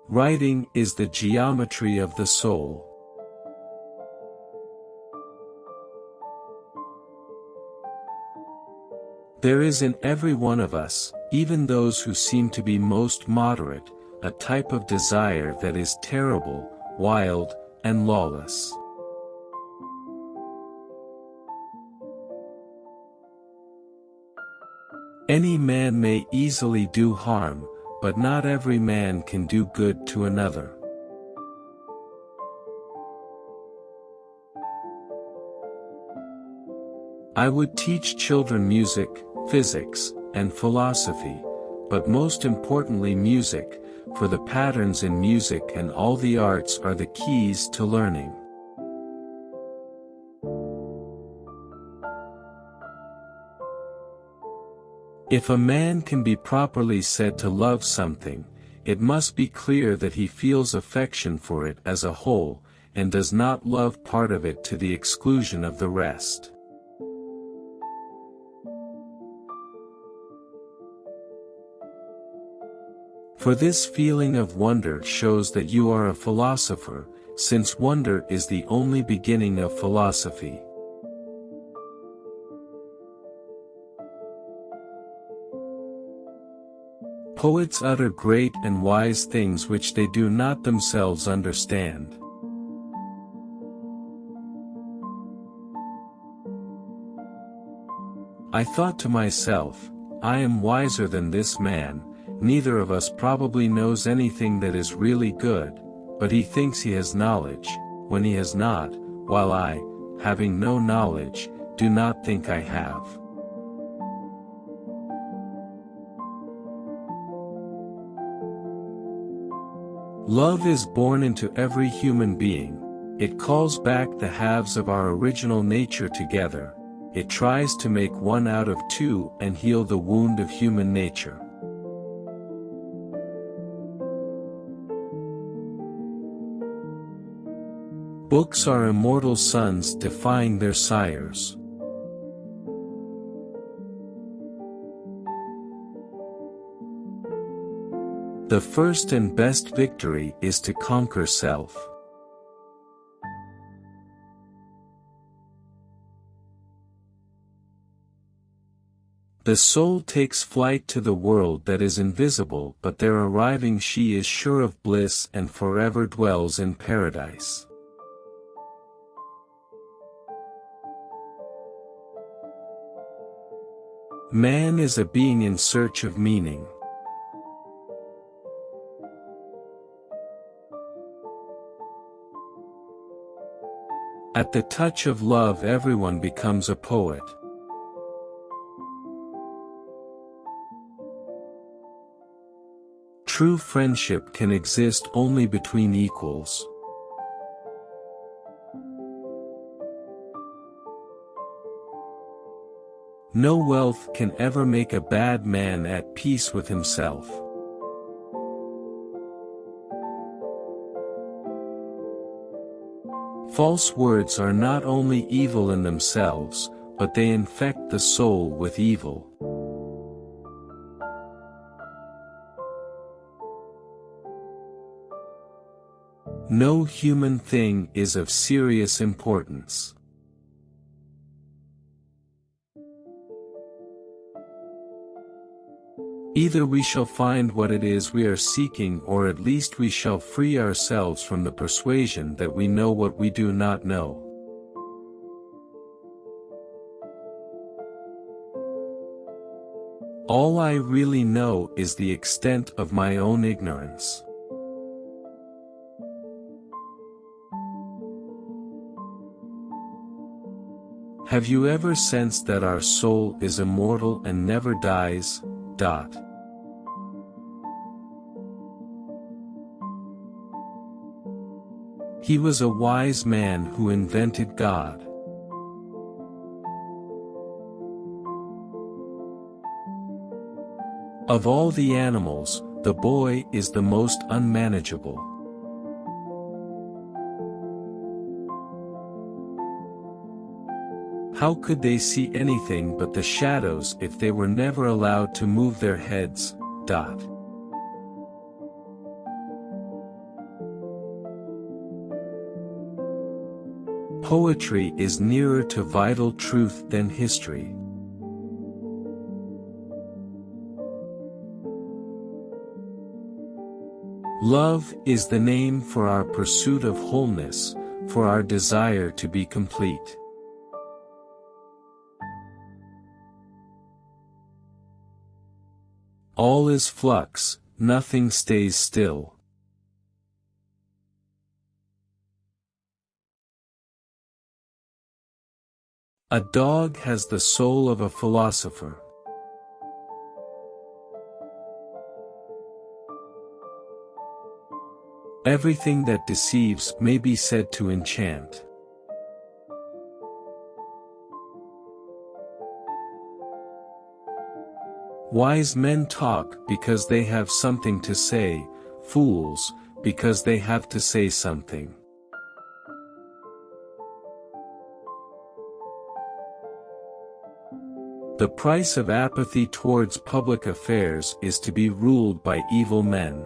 Writing is the geometry of the soul. There is in every one of us, even those who seem to be most moderate, a type of desire that is terrible, wild, and lawless. Any man may easily do harm, but not every man can do good to another. I would teach children music, physics, and philosophy, but most importantly music, for the patterns in music and all the arts are the keys to learning. If a man can be properly said to love something, it must be clear that he feels affection for it as a whole, and does not love part of it to the exclusion of the rest. For this feeling of wonder shows that you are a philosopher, since wonder is the only beginning of philosophy. Poets utter great and wise things which they do not themselves understand. I thought to myself, I am wiser than this man. Neither of us probably knows anything that is really good, but he thinks he has knowledge, when he has not, while I, having no knowledge, do not think I have. Love is born into every human being. It calls back the halves of our original nature together. It tries to make one out of two and heal the wound of human nature. Books are immortal sons defying their sires. The first and best victory is to conquer self. The soul takes flight to the world that is invisible, but there arriving she is sure of bliss and forever dwells in paradise. Man is a being in search of meaning. At the touch of love everyone becomes a poet. True friendship can exist only between equals. No wealth can ever make a bad man at peace with himself. False words are not only evil in themselves, but they infect the soul with evil. No human thing is of serious importance. Either we shall find what it is we are seeking, or at least we shall free ourselves from the persuasion that we know what we do not know. All I really know is the extent of my own ignorance. Have you ever sensed that our soul is immortal and never dies? He was a wise man who invented God. Of all the animals, the boy is the most unmanageable. How could they see anything but the shadows if they were never allowed to move their heads? Poetry is nearer to vital truth than history. Love is the name for our pursuit of wholeness, for our desire to be complete. All is flux, nothing stays still. A dog has the soul of a philosopher. Everything that deceives may be said to enchant. Wise men talk because they have something to say, fools, because they have to say something. The price of apathy towards public affairs is to be ruled by evil men.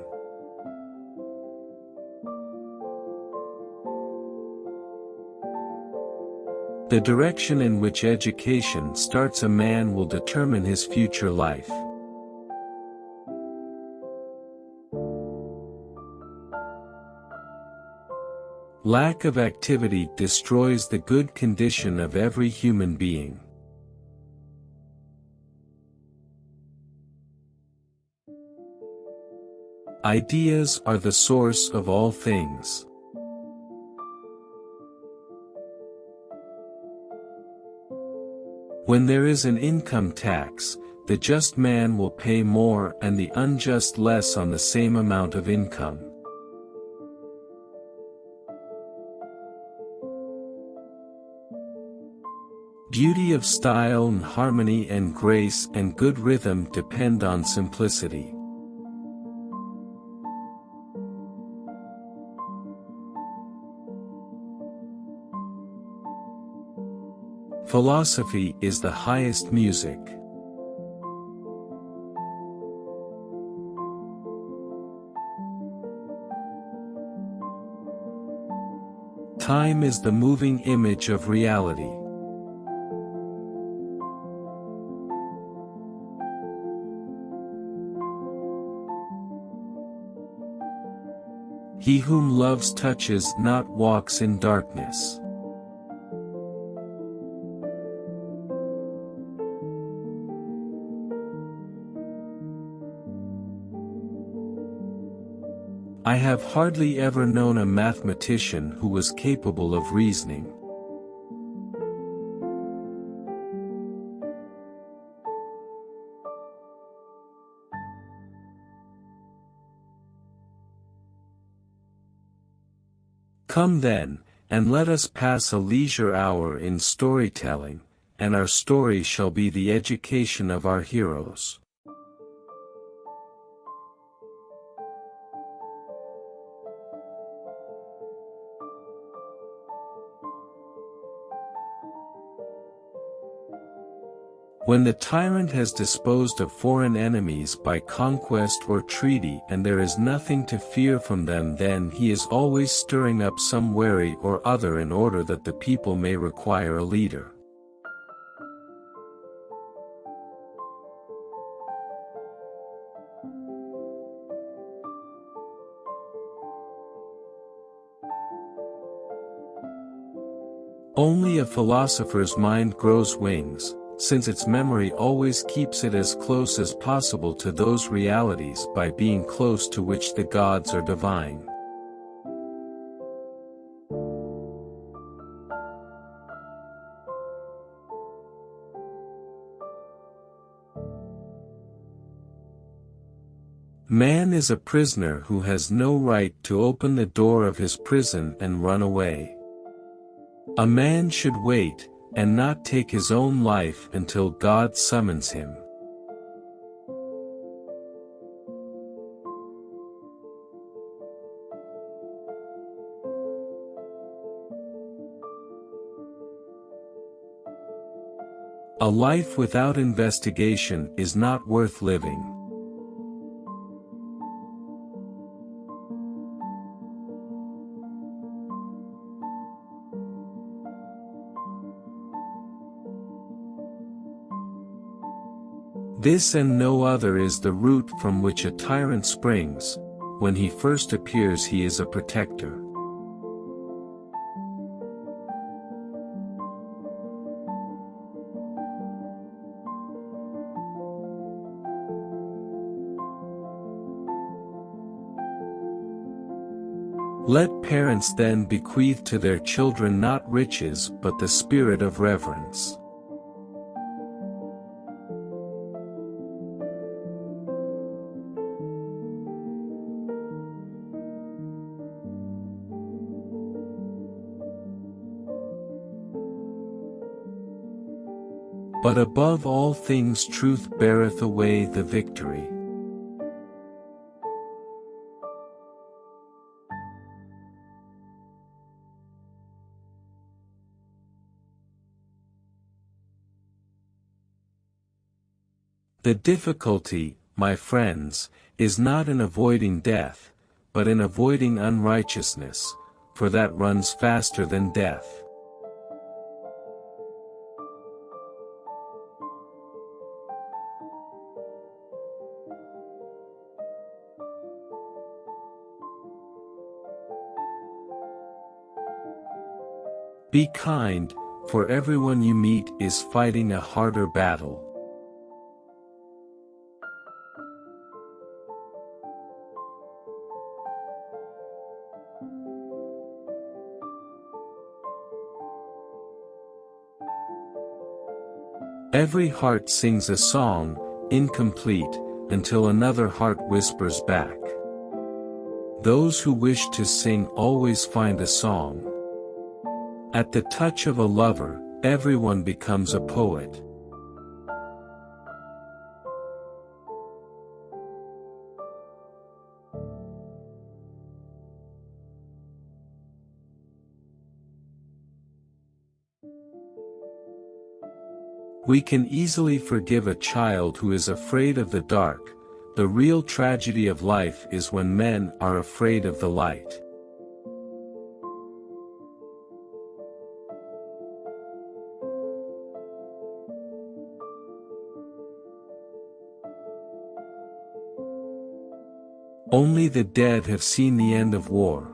The direction in which education starts a man will determine his future life. Lack of activity destroys the good condition of every human being. Ideas are the source of all things. When there is an income tax, the just man will pay more and the unjust less on the same amount of income. Beauty of style and harmony and grace and good rhythm depend on simplicity. Philosophy is the highest music. Time is the moving image of reality. He whom loves touches not walks in darkness. I have hardly ever known a mathematician who was capable of reasoning. Come then, and let us pass a leisure hour in storytelling, and our story shall be the education of our heroes. When the tyrant has disposed of foreign enemies by conquest or treaty and there is nothing to fear from them, then he is always stirring up some worry or other in order that the people may require a leader. Only a philosopher's mind grows wings, since its memory always keeps it as close as possible to those realities by being close to which the gods are divine. Man is a prisoner who has no right to open the door of his prison and run away. A man should wait, and not take his own life until God summons him. A life without investigation is not worth living. This and no other is the root from which a tyrant springs. When he first appears he is a protector. Let parents then bequeath to their children not riches but the spirit of reverence. But above all things truth beareth away the victory. The difficulty, my friends, is not in avoiding death, but in avoiding unrighteousness, for that runs faster than death. Be kind, for everyone you meet is fighting a harder battle. Every heart sings a song, incomplete, until another heart whispers back. Those who wish to sing always find a song. At the touch of a lover, everyone becomes a poet. We can easily forgive a child who is afraid of the dark. The real tragedy of life is when men are afraid of the light. Only the dead have seen the end of war.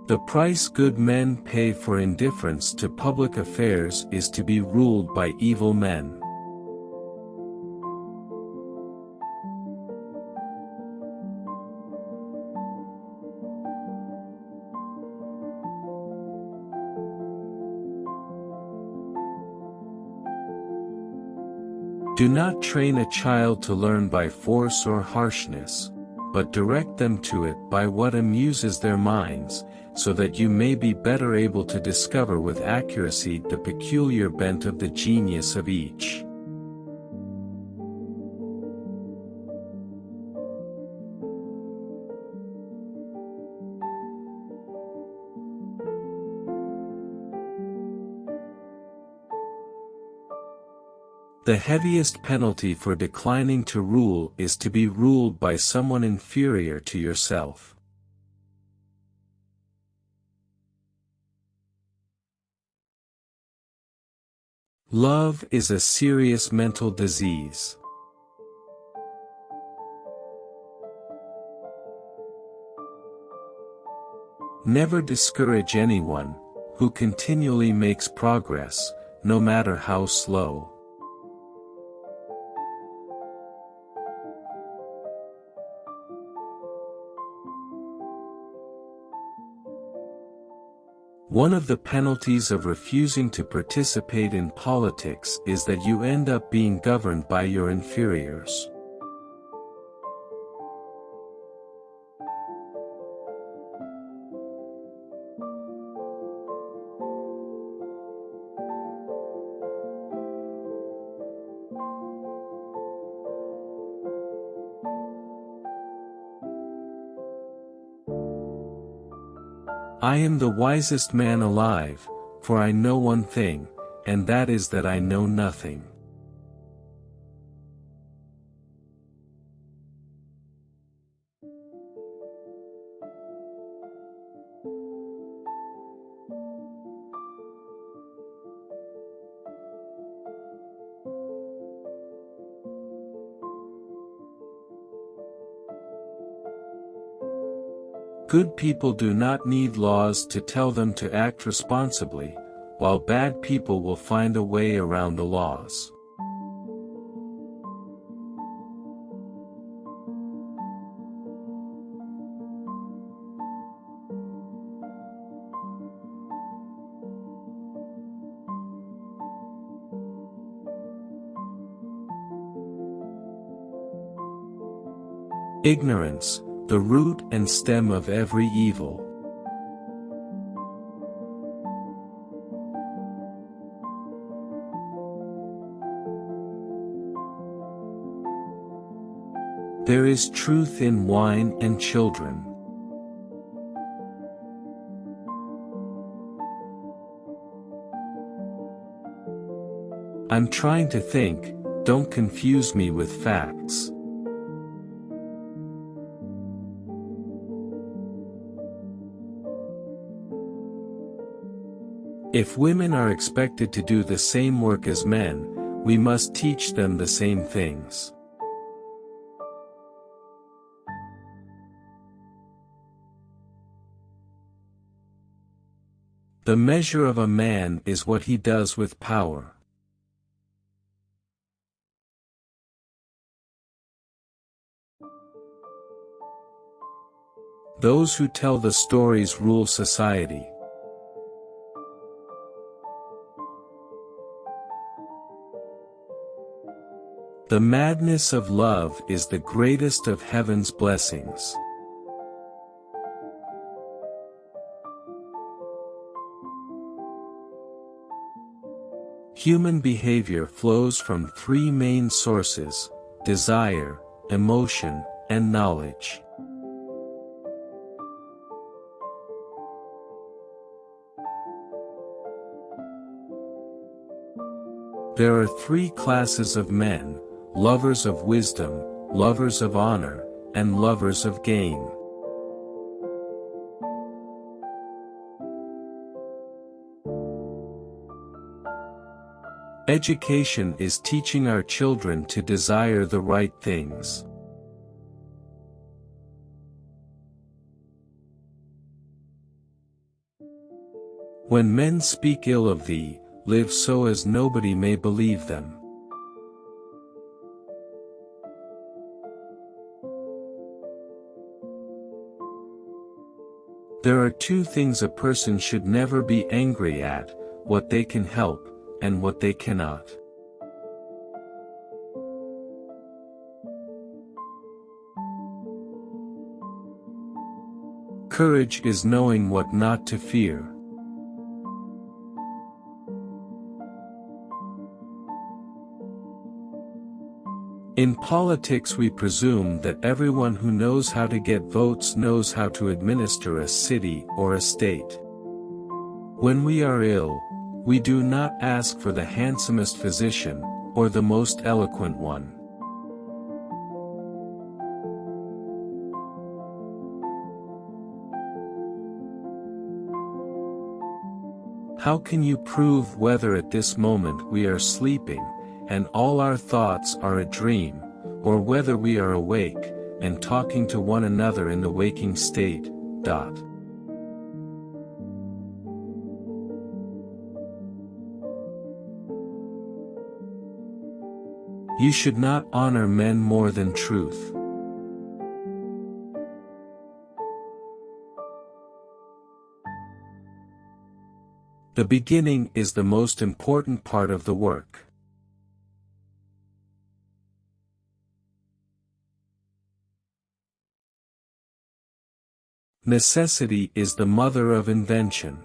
The price good men pay for indifference to public affairs is to be ruled by evil men. Do not train a child to learn by force or harshness, but direct them to it by what amuses their minds, so that you may be better able to discover with accuracy the peculiar bent of the genius of each. The heaviest penalty for declining to rule is to be ruled by someone inferior to yourself. Love is a serious mental disease. Never discourage anyone who continually makes progress, no matter how slow. One of the penalties of refusing to participate in politics is that you end up being governed by your inferiors. I am the wisest man alive, for I know one thing, and that is that I know nothing. Good people do not need laws to tell them to act responsibly, while bad people will find a way around the laws. Ignorance, the root and stem of every evil. There is truth in wine and children. I'm trying to think, don't confuse me with facts. If women are expected to do the same work as men, we must teach them the same things. The measure of a man is what he does with power. Those who tell the stories rule society. The madness of love is the greatest of heaven's blessings. Human behavior flows from three main sources: desire, emotion, and knowledge. There are three classes of men: lovers of wisdom, lovers of honor, and lovers of gain. Education is teaching our children to desire the right things. When men speak ill of thee, live so as nobody may believe them. There are two things a person should never be angry at: what they can help, and what they cannot. Courage is knowing what not to fear. In politics we presume that everyone who knows how to get votes knows how to administer a city or a state. When we are ill, we do not ask for the handsomest physician, or the most eloquent one. How can you prove whether at this moment we are sleeping, and all our thoughts are a dream, or whether we are awake, and talking to one another in the waking state? You should not honor men more than truth. The beginning is the most important part of the work. Necessity is the mother of invention.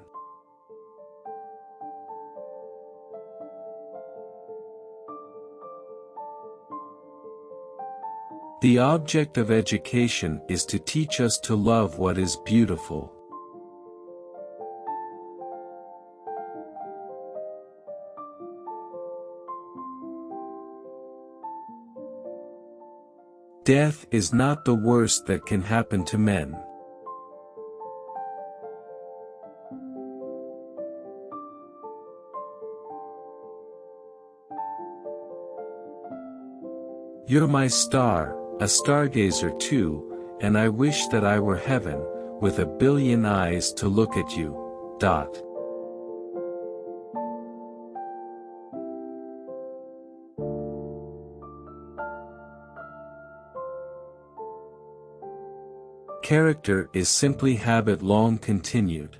The object of education is to teach us to love what is beautiful. Death is not the worst that can happen to men. You're my star, a stargazer too, and I wish that I were heaven, with a billion eyes to look at you. Dot. Character is simply habit long continued.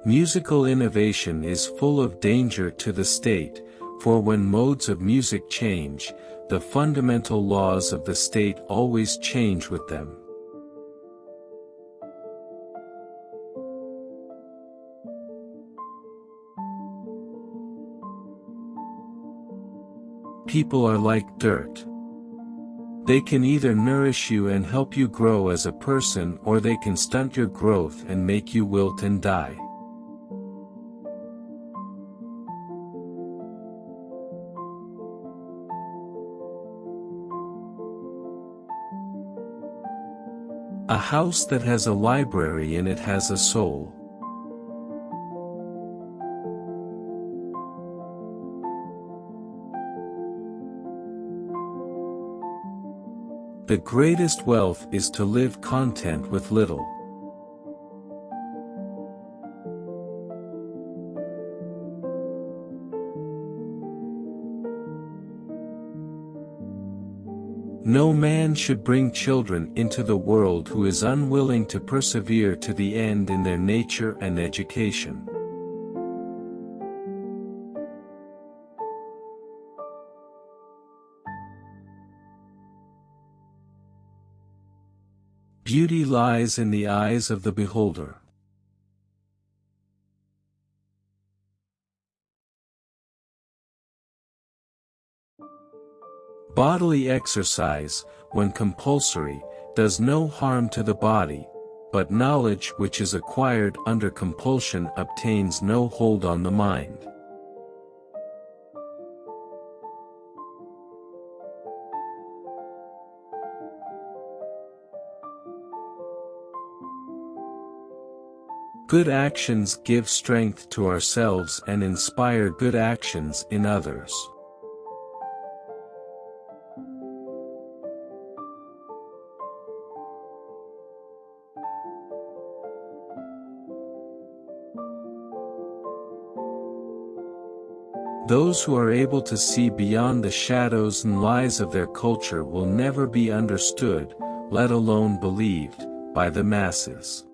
Musical innovation is full of danger to the state, for when modes of music change, the fundamental laws of the state always change with them. People are like dirt. They can either nourish you and help you grow as a person, or they can stunt your growth and make you wilt and die. A house that has a library in it has a soul. The greatest wealth is to live content with little. No man should bring children into the world who is unwilling to persevere to the end in their nature and education. Beauty lies in the eyes of the beholder. Bodily exercise, when compulsory, does no harm to the body, but knowledge which is acquired under compulsion obtains no hold on the mind. Good actions give strength to ourselves and inspire good actions in others. Those who are able to see beyond the shadows and lies of their culture will never be understood, let alone believed, by the masses.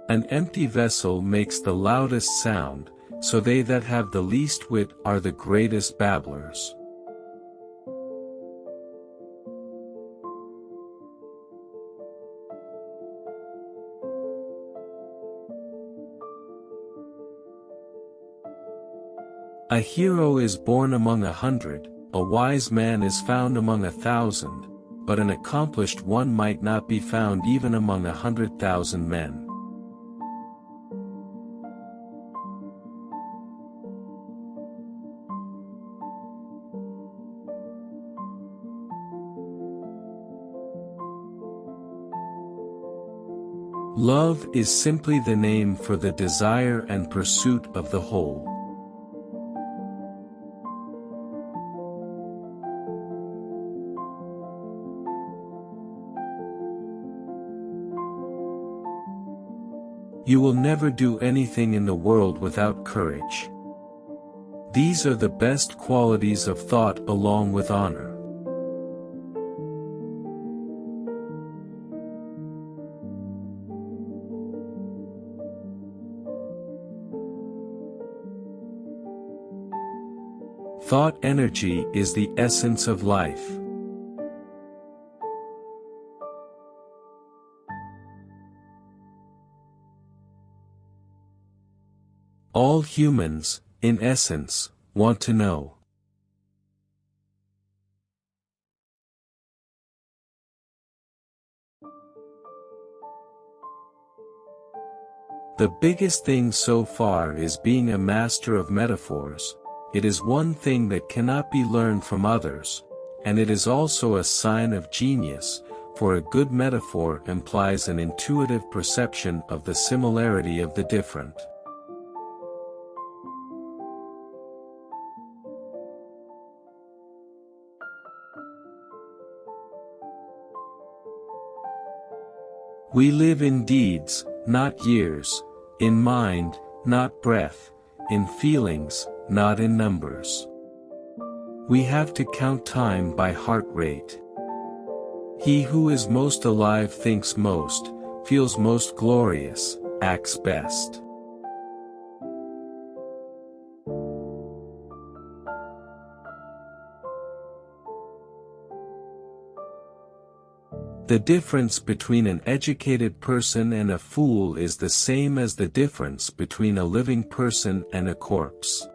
An empty vessel makes the loudest sound, so they that have the least wit are the greatest babblers. A hero is born among 100, a wise man is found among 1,000, but an accomplished one might not be found even among 100,000 men. Love is simply the name for the desire and pursuit of the whole. You will never do anything in the world without courage. These are the best qualities of thought along with honor. Thought energy is the essence of life. All humans, in essence, want to know. The biggest thing so far is being a master of metaphors. It is one thing that cannot be learned from others, and it is also a sign of genius, for a good metaphor implies an intuitive perception of the similarity of the different. We live in deeds, not years, in mind, not breath, in feelings, not in numbers. We have to count time by heart rate. He who is most alive thinks most, feels most glorious, acts best. The difference between an educated person and a fool is the same as the difference between a living person and a corpse.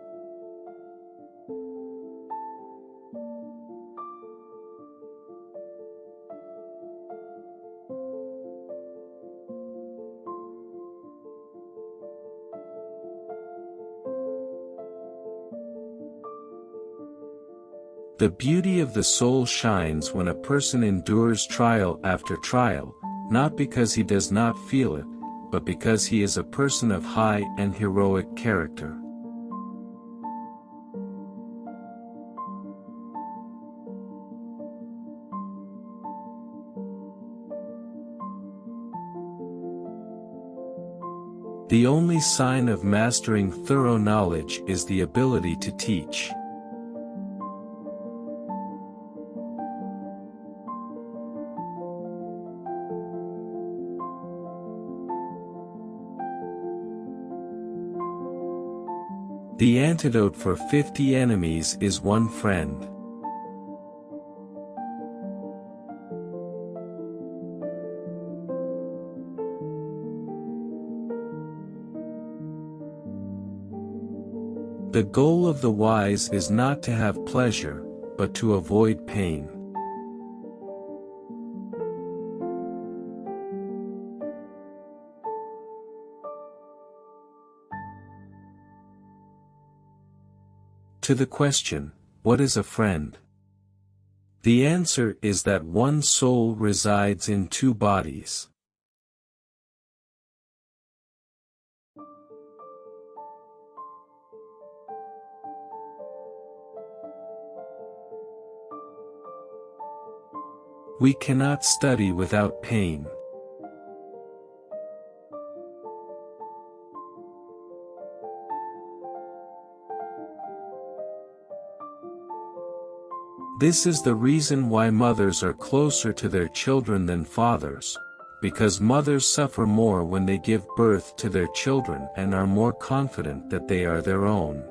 The beauty of the soul shines when a person endures trial after trial, not because he does not feel it, but because he is a person of high and heroic character. The only sign of mastering thorough knowledge is the ability to teach. The antidote for 50 enemies is one friend. The goal of the wise is not to have pleasure, but to avoid pain. To the question, what is a friend? The answer is that one soul resides in two bodies. We cannot study without pain. This is the reason why mothers are closer to their children than fathers, because mothers suffer more when they give birth to their children and are more confident that they are their own.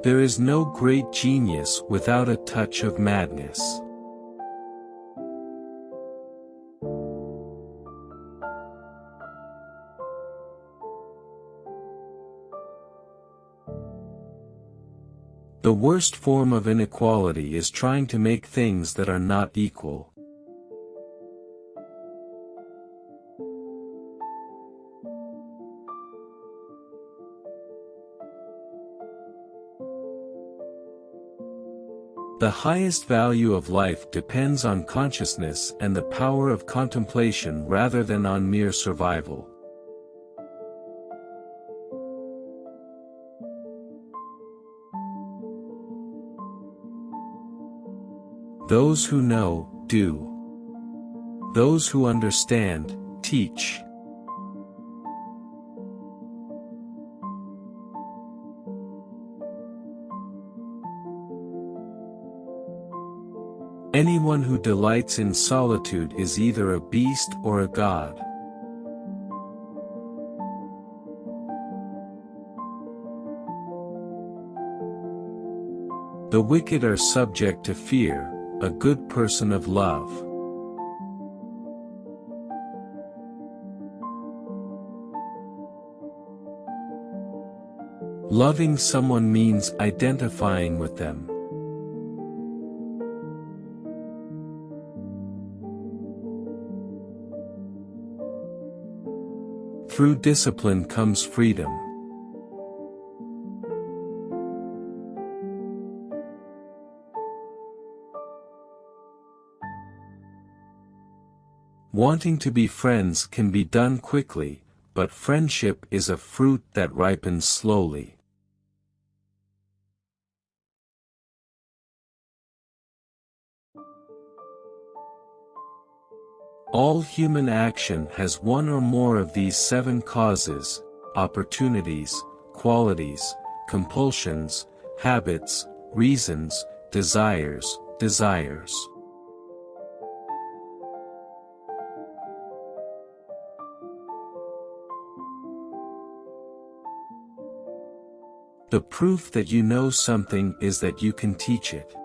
There is no great genius without a touch of madness. The worst form of inequality is trying to make things that are not equal. The highest value of life depends on consciousness and the power of contemplation rather than on mere survival. Those who know, do. Those who understand, teach. Anyone who delights in solitude is either a beast or a god. The wicked are subject to fear, a good person of love. Loving someone means identifying with them. Through discipline comes freedom. Wanting to be friends can be done quickly, but friendship is a fruit that ripens slowly. All human action has one or more of these 7 causes: opportunities, qualities, compulsions, habits, reasons, desires. The proof that you know something is that you can teach it.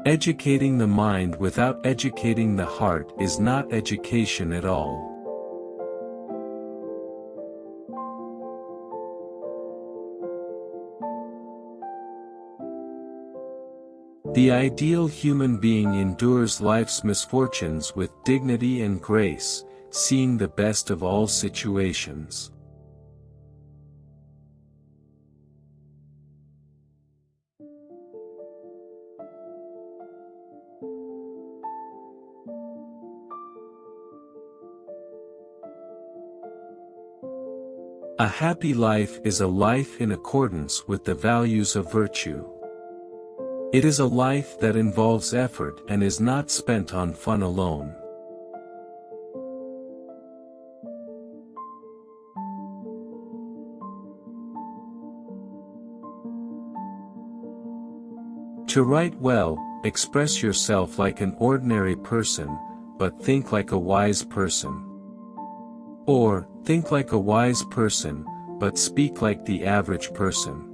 Educating the mind without educating the heart is not education at all. The ideal human being endures life's misfortunes with dignity and grace, seeing the best of all situations. A happy life is a life in accordance with the values of virtue. It is a life that involves effort and is not spent on fun alone. To write well, express yourself like an ordinary person, but think like a wise person. Or, think like a wise person, but speak like the average person.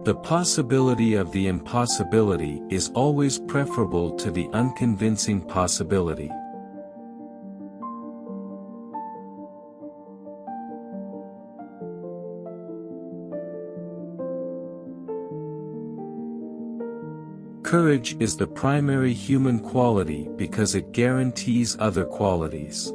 The possibility of the impossibility is always preferable to the unconvincing possibility. Courage is the primary human quality because it guarantees other qualities.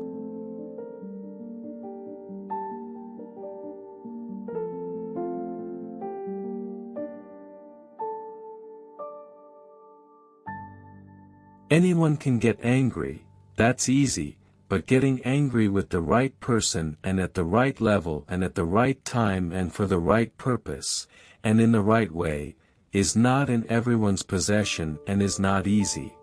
Anyone can get angry, that's easy, but getting angry with the right person and at the right level and at the right time and for the right purpose, and in the right way, is not in everyone's possession and is not easy.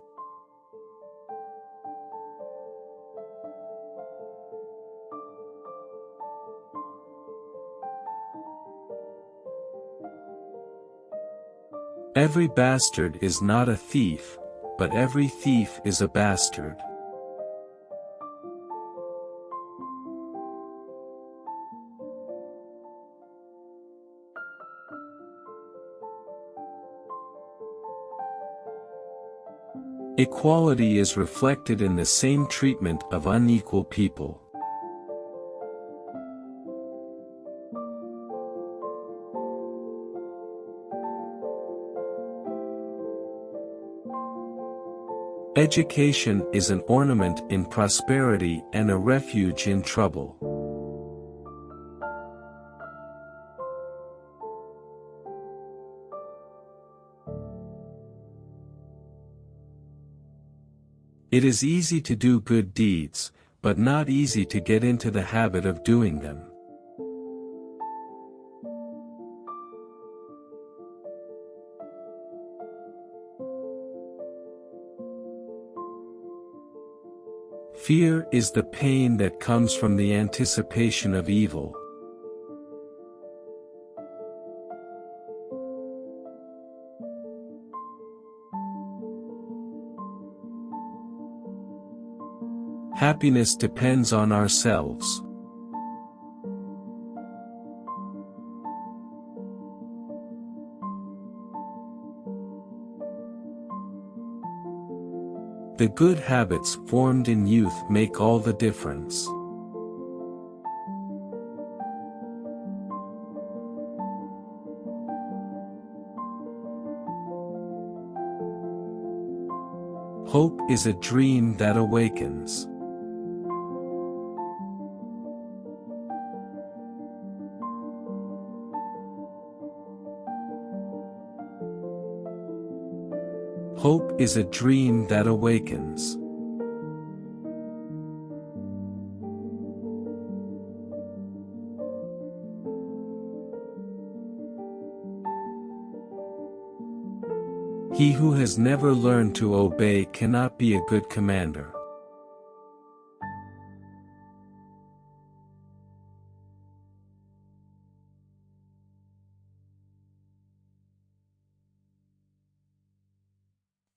Every bastard is not a thief, but every thief is a bastard. Equality is reflected in the same treatment of unequal people. Education is an ornament in prosperity and a refuge in trouble. It is easy to do good deeds, but not easy to get into the habit of doing them. Fear is the pain that comes from the anticipation of evil. Happiness depends on ourselves. The good habits formed in youth make all the difference. Hope is a dream that awakens. Hope is a dream that awakens. He who has never learned to obey cannot be a good commander.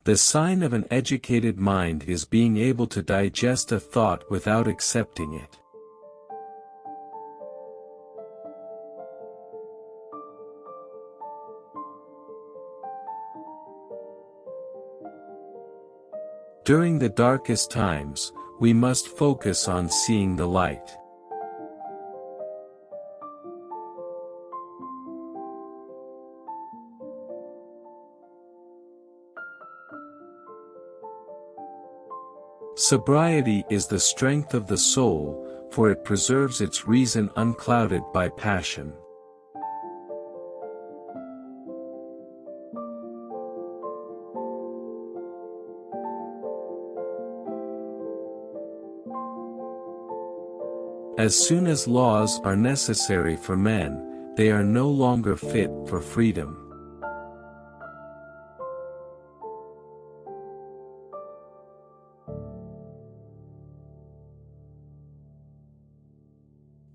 The sign of an educated mind is being able to digest a thought without accepting it. During the darkest times, we must focus on seeing the light. Sobriety is the strength of the soul, for it preserves its reason unclouded by passion. As soon as laws are necessary for men, they are no longer fit for freedom.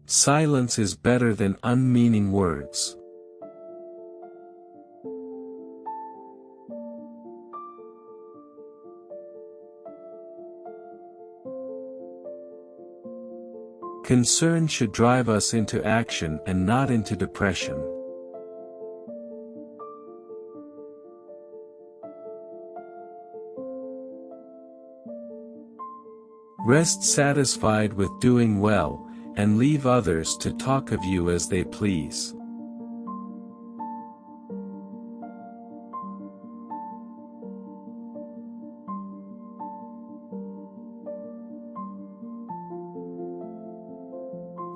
Silence is better than unmeaning words. Concern should drive us into action and not into depression. Rest satisfied with doing well, and leave others to talk of you as they please.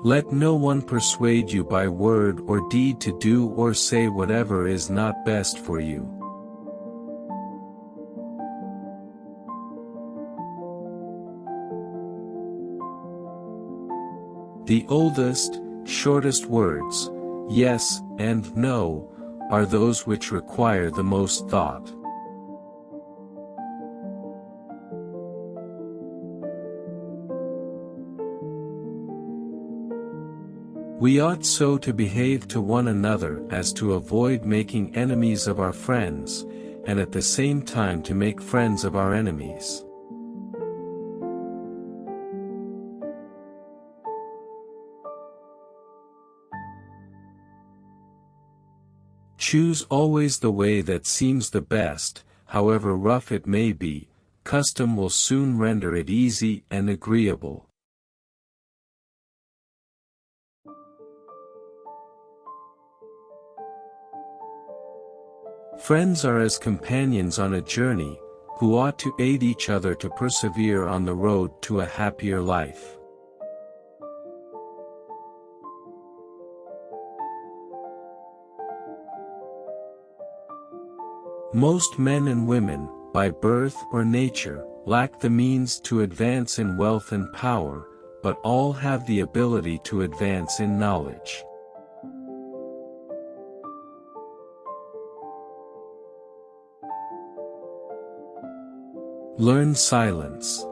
Let no one persuade you by word or deed to do or say whatever is not best for you. The oldest, shortest words, yes and no, are those which require the most thought. We ought so to behave to one another as to avoid making enemies of our friends, and at the same time to make friends of our enemies. Choose always the way that seems the best, however rough it may be. Custom will soon render it easy and agreeable. Friends are as companions on a journey, who ought to aid each other to persevere on the road to a happier life. Most men and women, by birth or nature, lack the means to advance in wealth and power, but all have the ability to advance in knowledge. Learn silence.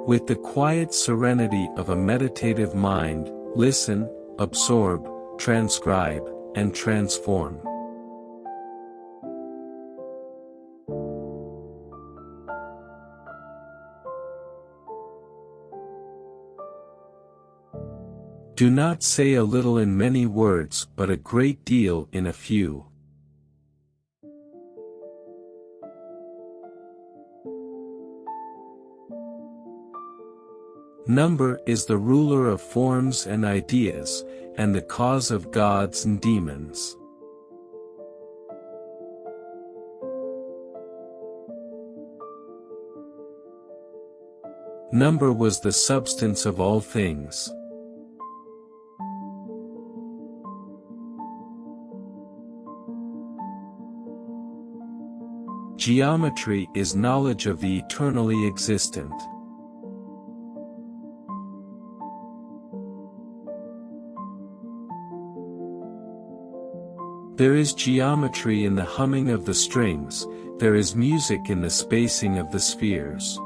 With the quiet serenity of a meditative mind, listen, absorb, transcribe, and transform. Do not say a little in many words but a great deal in a few. Number is the ruler of forms and ideas, and the cause of gods and demons. Number was the substance of all things. Geometry is knowledge of the eternally existent. There is geometry in the humming of the strings, there is music in the spacing of the spheres.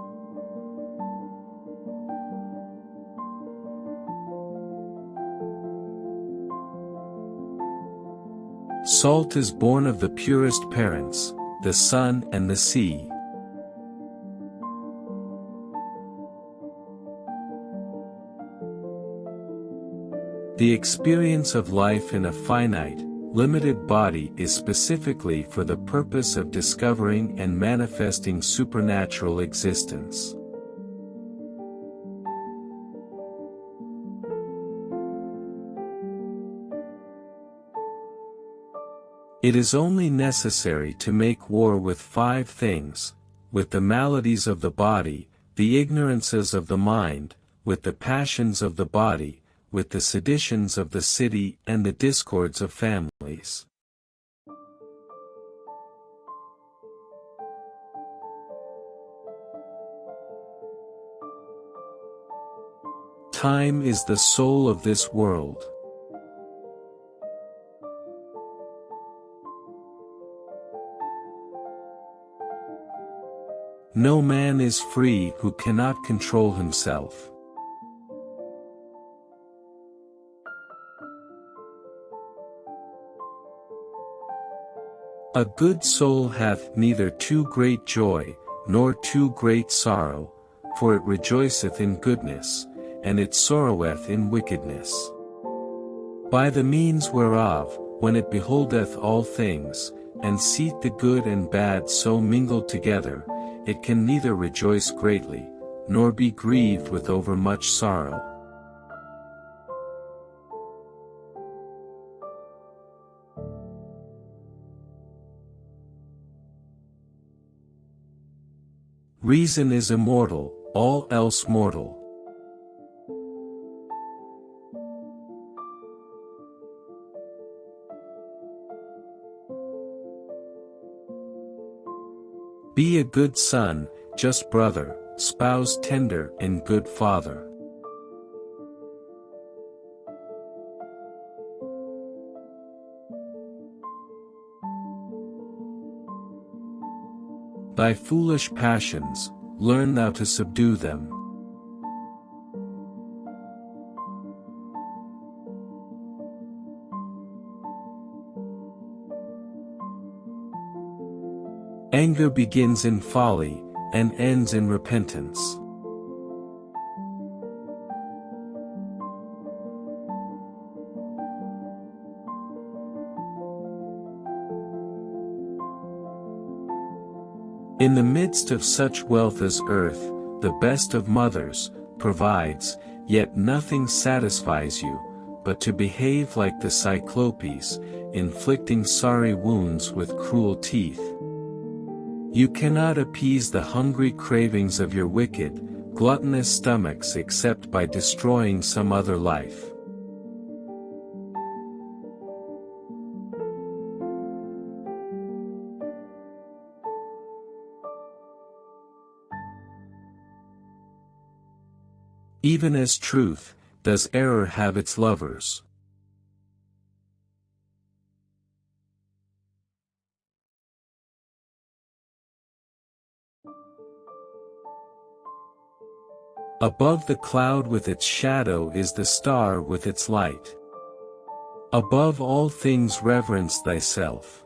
Salt is born of the purest parents, the sun and the sea. The experience of life in a finite, limited body is specifically for the purpose of discovering and manifesting supernatural existence. It is only necessary to make war with 5 things, with the maladies of the body, the ignorances of the mind, with the passions of the body, with the seditions of the city and the discords of families. Time is the soul of this world. No man is free who cannot control himself. A good soul hath neither too great joy, nor too great sorrow, for it rejoiceth in goodness, and it sorroweth in wickedness. By the means whereof, when it beholdeth all things, and seeth the good and bad so mingled together, it can neither rejoice greatly, nor be grieved with overmuch sorrow. Reason is immortal, all else mortal. Be a good son, just brother, spouse tender and good father. Thy foolish passions, learn thou to subdue them. Anger begins in folly, and ends in repentance. In the midst of such wealth as earth, the best of mothers, provides, yet nothing satisfies you, but to behave like the Cyclopes, inflicting sorry wounds with cruel teeth. You cannot appease the hungry cravings of your wicked, gluttonous stomachs except by destroying some other life. Even as truth, does error have its lovers. Above the cloud with its shadow is the star with its light. Above all things reverence thyself.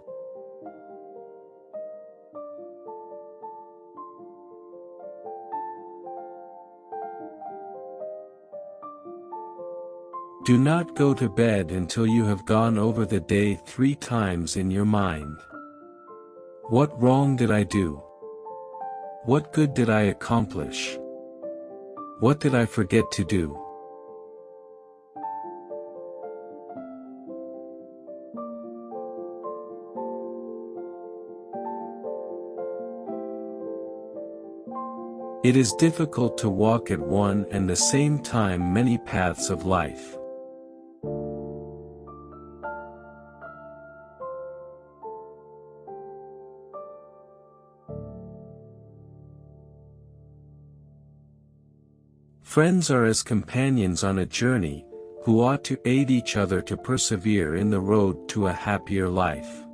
Do not go to bed until you have gone over the day 3 times in your mind. What wrong did I do? What good did I accomplish? What did I forget to do? It is difficult to walk at one and the same time many paths of life. Friends are as companions on a journey, who ought to aid each other to persevere in the road to a happier life.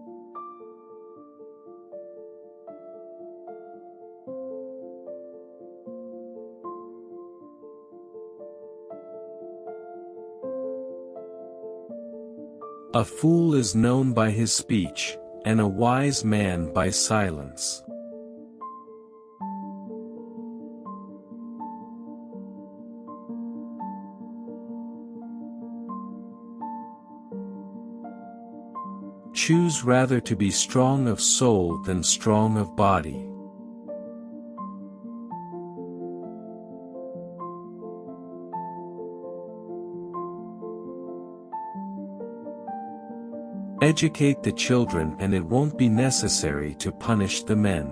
A fool is known by his speech, and a wise man by silence. Choose rather to be strong of soul than strong of body. Educate the children and it won't be necessary to punish the men.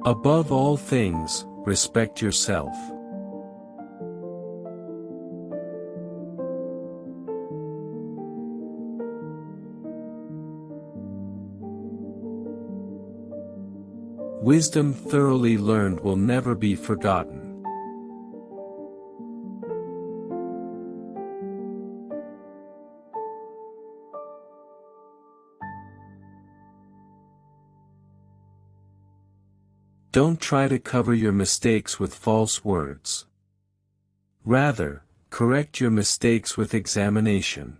Above all things, respect yourself. Wisdom thoroughly learned will never be forgotten. Don't try to cover your mistakes with false words. Rather, correct your mistakes with examination.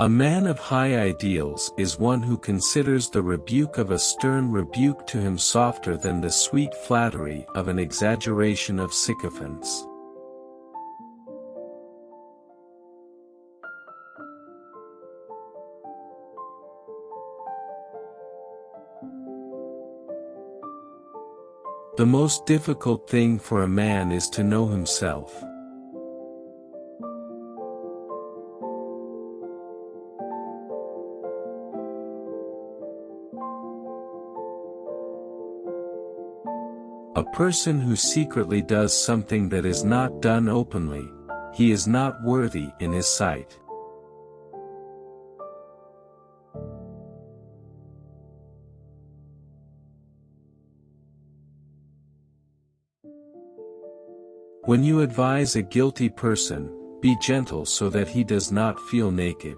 A man of high ideals is one who considers the rebuke of a stern rebuke to him softer than the sweet flattery of an exaggeration of sycophants. The most difficult thing for a man is to know himself. A person who secretly does something that is not done openly, he is not worthy in his sight. When you advise a guilty person, be gentle so that he does not feel naked.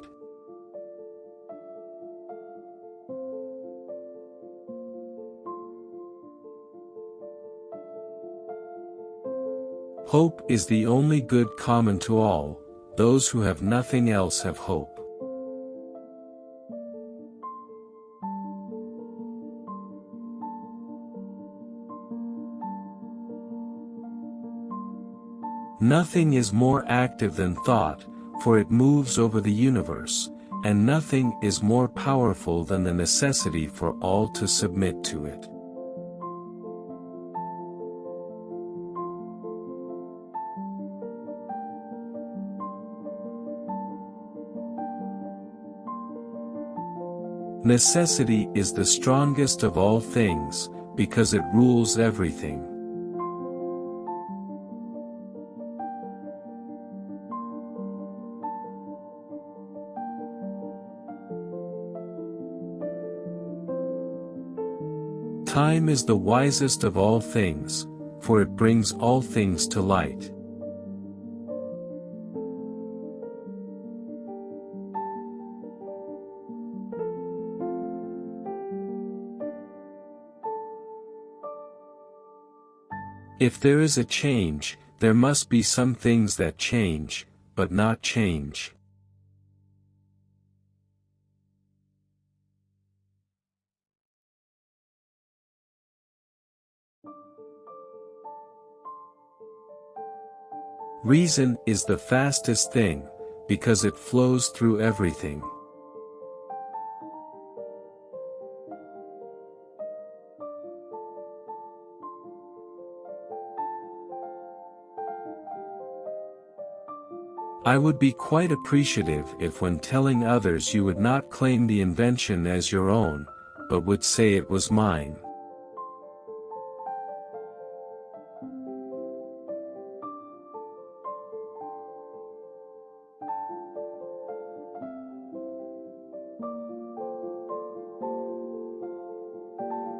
Hope is the only good common to all, those who have nothing else have hope. Nothing is more active than thought, for it moves over the universe, and nothing is more powerful than the necessity for all to submit to it. Necessity is the strongest of all things, because it rules everything. Time is the wisest of all things, for it brings all things to light. If there is a change, there must be some things that change, but not change. Reason is the fastest thing, because it flows through everything. I would be quite appreciative if when telling others you would not claim the invention as your own, but would say it was mine.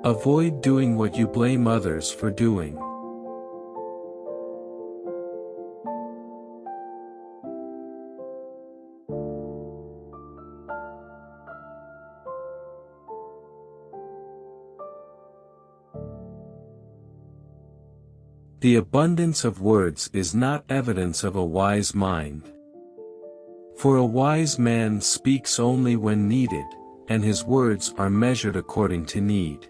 Avoid doing what you blame others for doing. The abundance of words is not evidence of a wise mind. For a wise man speaks only when needed, and his words are measured according to need.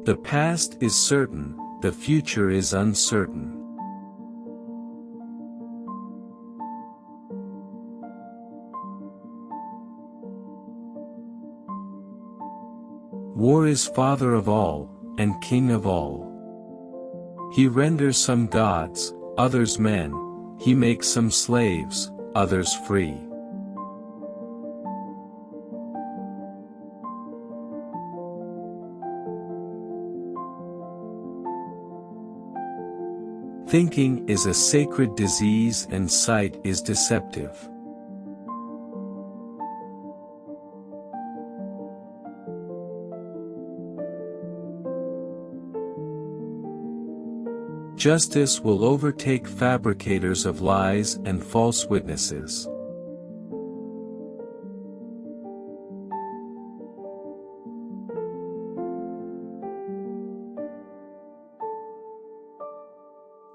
The past is certain, the future is uncertain. War is father of all, and king of all. He renders some gods, others men, he makes some slaves, others free. Thinking is a sacred disease and sight is deceptive. Justice will overtake fabricators of lies and false witnesses.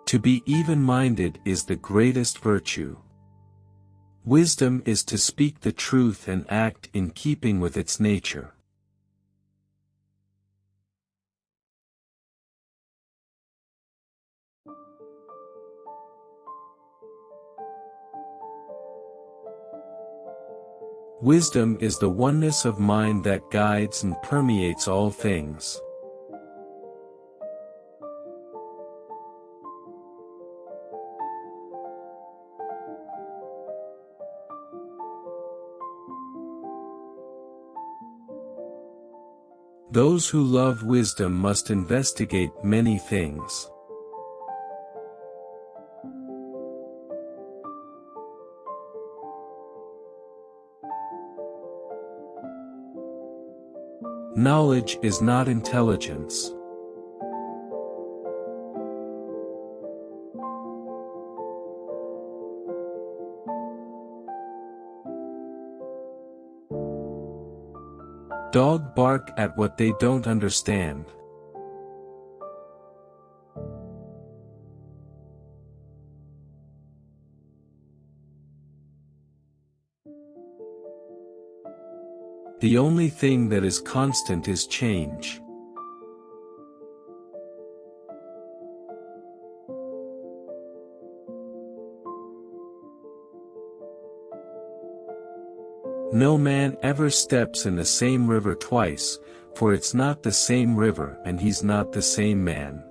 To be even-minded is the greatest virtue. Wisdom is to speak the truth and act in keeping with its nature. Wisdom is the oneness of mind that guides and permeates all things. Those who love wisdom must investigate many things. Knowledge is not intelligence. Dog bark at what they don't understand. The only thing that is constant is change. No man ever steps in the same river twice, for it's not the same river and he's not the same man.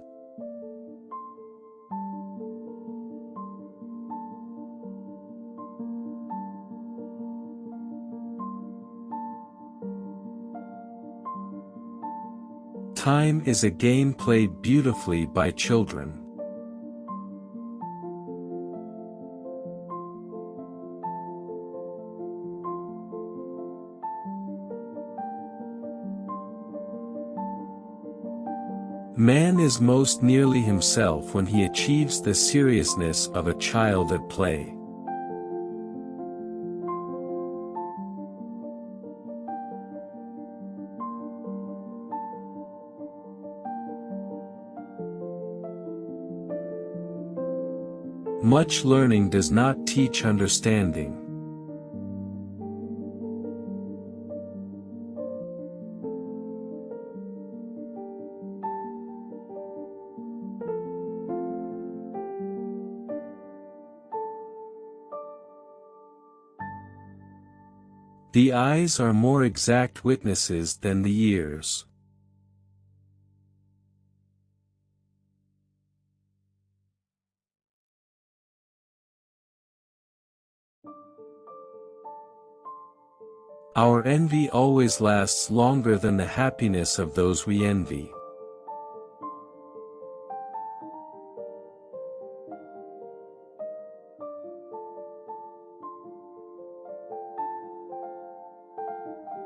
Time is a game played beautifully by children. Man is most nearly himself when he achieves the seriousness of a child at play. Much learning does not teach understanding. The eyes are more exact witnesses than the ears. Our envy always lasts longer than the happiness of those we envy.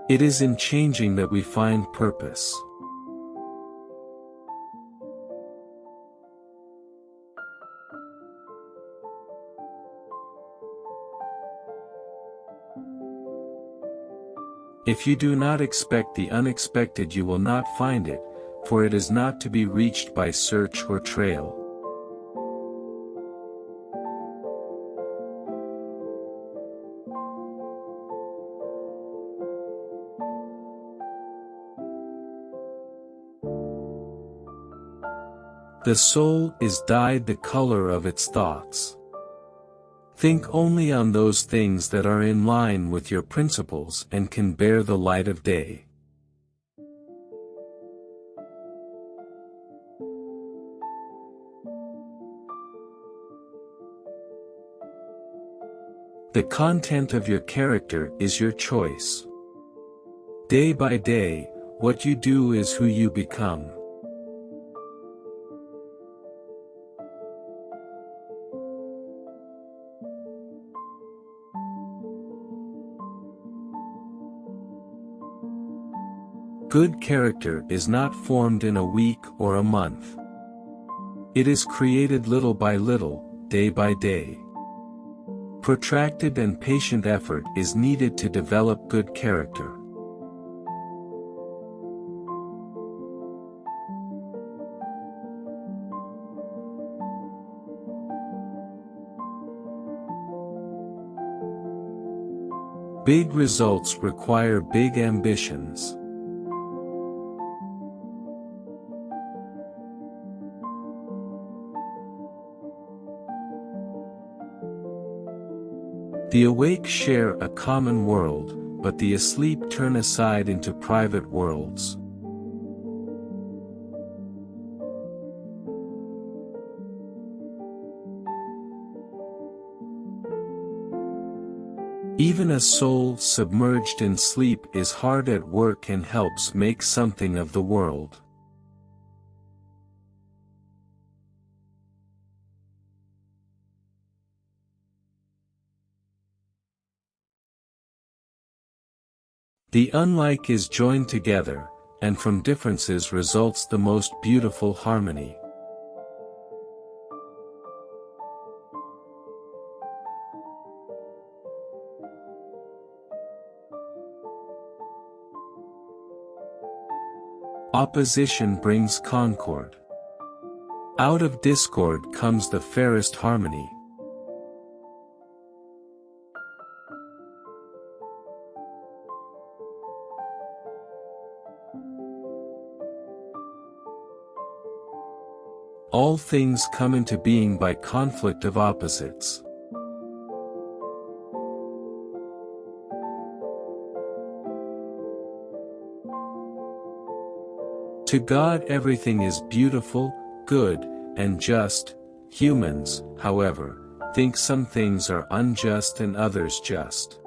It is in changing that we find purpose. If you do not expect the unexpected, you will not find it, for it is not to be reached by search or trail. The soul is dyed the color of its thoughts. Think only on those things that are in line with your principles and can bear the light of day. The content of your character is your choice. Day by day, what you do is who you become. Good character is not formed in a week or a month. It is created little by little, day by day. Protracted and patient effort is needed to develop good character. Big results require big ambitions. The awake share a common world, but the asleep turn aside into private worlds. Even a soul submerged in sleep is hard at work and helps make something of the world. The unlike is joined together, and from differences results the most beautiful harmony. Opposition brings concord. Out of discord comes the fairest harmony. All things come into being by conflict of opposites. To God everything is beautiful, good, and just. Humans, however, think some things are unjust and others just.